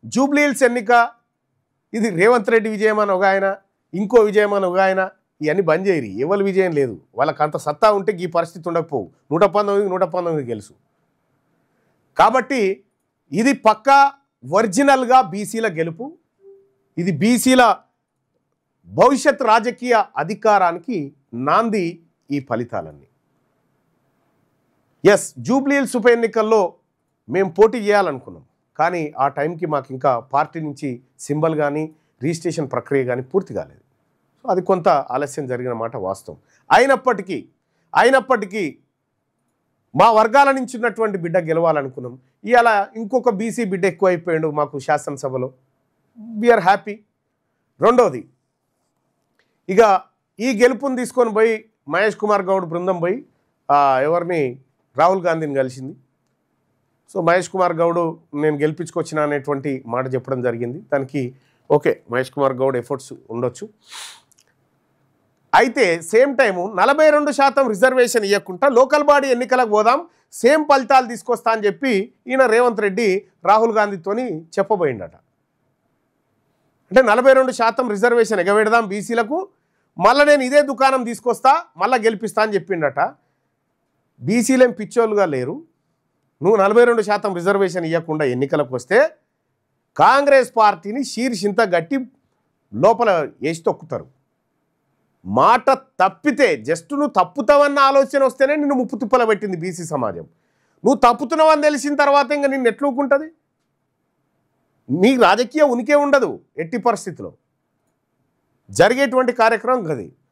జూబ్లీహిల్స్ ఎన్నిక ఇది రేవంత్ రెడ్డి విజయం అని ఒక ఆయన, ఇంకో విజయం అని ఒక ఆయన, ఇవన్నీ బంద్ చేయరు. ఎవరి విజయం లేదు. వాళ్ళకి అంత సత్తా ఉంటే ఈ పరిస్థితి ఉండకపోవు. 119 గెలుసు. కాబట్టి ఇది పక్కా ఒరిజినల్గా బీసీల గెలుపు. ఇది బీసీల భవిష్యత్ రాజకీయ అధికారానికి నాంది ఈ ఫలితాలన్నీ. ఎస్, జూబ్లీహిల్స్ ఉప ఎన్నికల్లో మేము పోటీ చేయాలనుకున్నాం. కానీ ఆ టైంకి మాకు ఇంకా పార్టీ నుంచి సింబల్ కానీ రిజిస్ట్రేషన్ ప్రక్రియ కానీ పూర్తి కాలేదు. సో అది కొంత ఆలస్యం జరిగిన మాట వాస్తవం. అయినప్పటికీ మా వర్గాల నుంచి ఉన్నటువంటి బిడ్డ గెలవాలనుకున్నాం. ఇవాళ ఇంకొక బీసీ బిడ్డ ఎక్కువైపోయాడు మాకు శాసనసభలో. We are happy. రెండోది, ఇక ఈ గెలుపుని తీసుకొని పోయి మహేష్ కుమార్ గౌడ్ బృందం పోయి ఎవరిని రాహుల్ గాంధీని కలిసింది. సో మహేష్ కుమార్ గౌడ్ నేను గెలిపించుకొచ్చిన అనేటువంటి మాట చెప్పడం జరిగింది. దానికి ఓకే, మహేష్ కుమార్ గౌడ్ ఎఫర్ట్స్ ఉండొచ్చు. అయితే సేమ్ టైము 42% రిజర్వేషన్ ఇవ్వకుండా లోకల్ బాడీ ఎన్నికలకు పోదాం, సేమ్ ఫలితాలు తీసుకొస్తా అని చెప్పి ఈయన రేవంత్ రెడ్డి రాహుల్ గాంధీతోని చెప్పబోయిండట. అంటే 42% రిజర్వేషన్ ఎగబెడదాం బీసీలకు, మళ్ళీ నేను ఇదే దుకాణం తీసుకొస్తా, మళ్ళీ గెలిపిస్తా అని చెప్పిండట. బీసీలేం పిచ్చోళ్ళుగా లేరు. నువ్వు 42% రిజర్వేషన్ ఇవ్వకుండా ఎన్నికలకు వస్తే కాంగ్రెస్ పార్టీని శీర్షింత గట్టి లోపల వేసి తొక్కుతారు. మాట తప్పితే జస్ట్ నువ్వు తప్పుతావన్న ఆలోచన వస్తేనే నిన్ను ముప్పు తిప్పల పెట్టింది బీసీ సమాజం. నువ్వు తప్పుతున్నావని తెలిసిన తర్వాత ఇంకా నిన్ను ఎట్లుకుంటుంది? నీ రాజకీయ ఉనికే ఉండదు ఎట్టి పరిస్థితిలో. జరిగేటువంటి కార్యక్రమం అది.